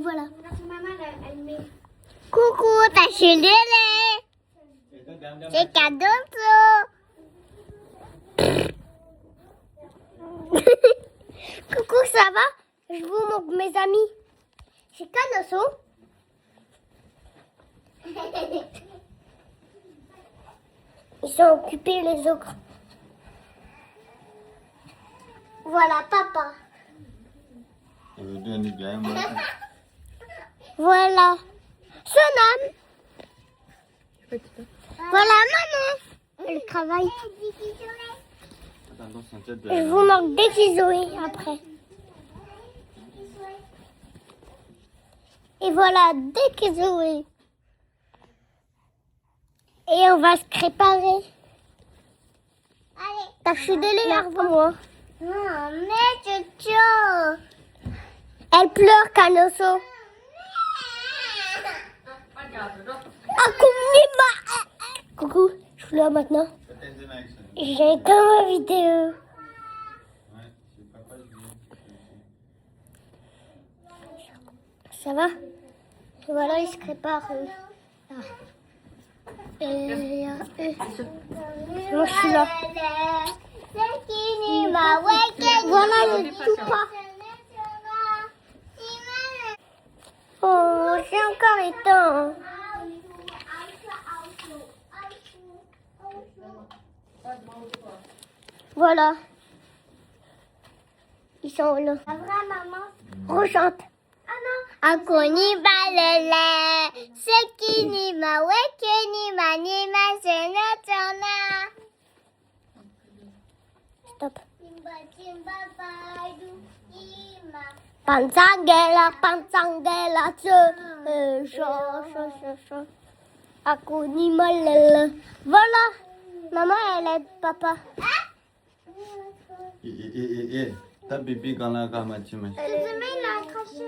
voilà. Maman, elle met. Coucou, Tashi Delek. C'est cadeau. Coucou, ça va? Je vous montre mes amis. C'est Canosso. Ils sont occupés les autres. Voilà papa. Voilà Sonam. Voilà maman. Elle travaille. Je vous manque des Zoé après. Et voilà des Zoé. Et on va se préparer. Allez. T'as chudé les larves, moi. Non, mais Jojo. Elle pleure, Canosso. Ah, coucou, je suis là maintenant. J'ai dans ma vidéo. Ça va? Voilà, il se prépare. Moi, je suis là. Voilà le tout pas. Oh, c'est encore éteint. Voilà. Ils sont là. La vraie maman. Rechante. Ah non. Akoni balele. Sekini ma wekeni ma ni ma senatona. Stop. Panzangela, Akoni malele. Voilà. Maman, elle aide papa. Ta pipi quand la craché. Elle a craché.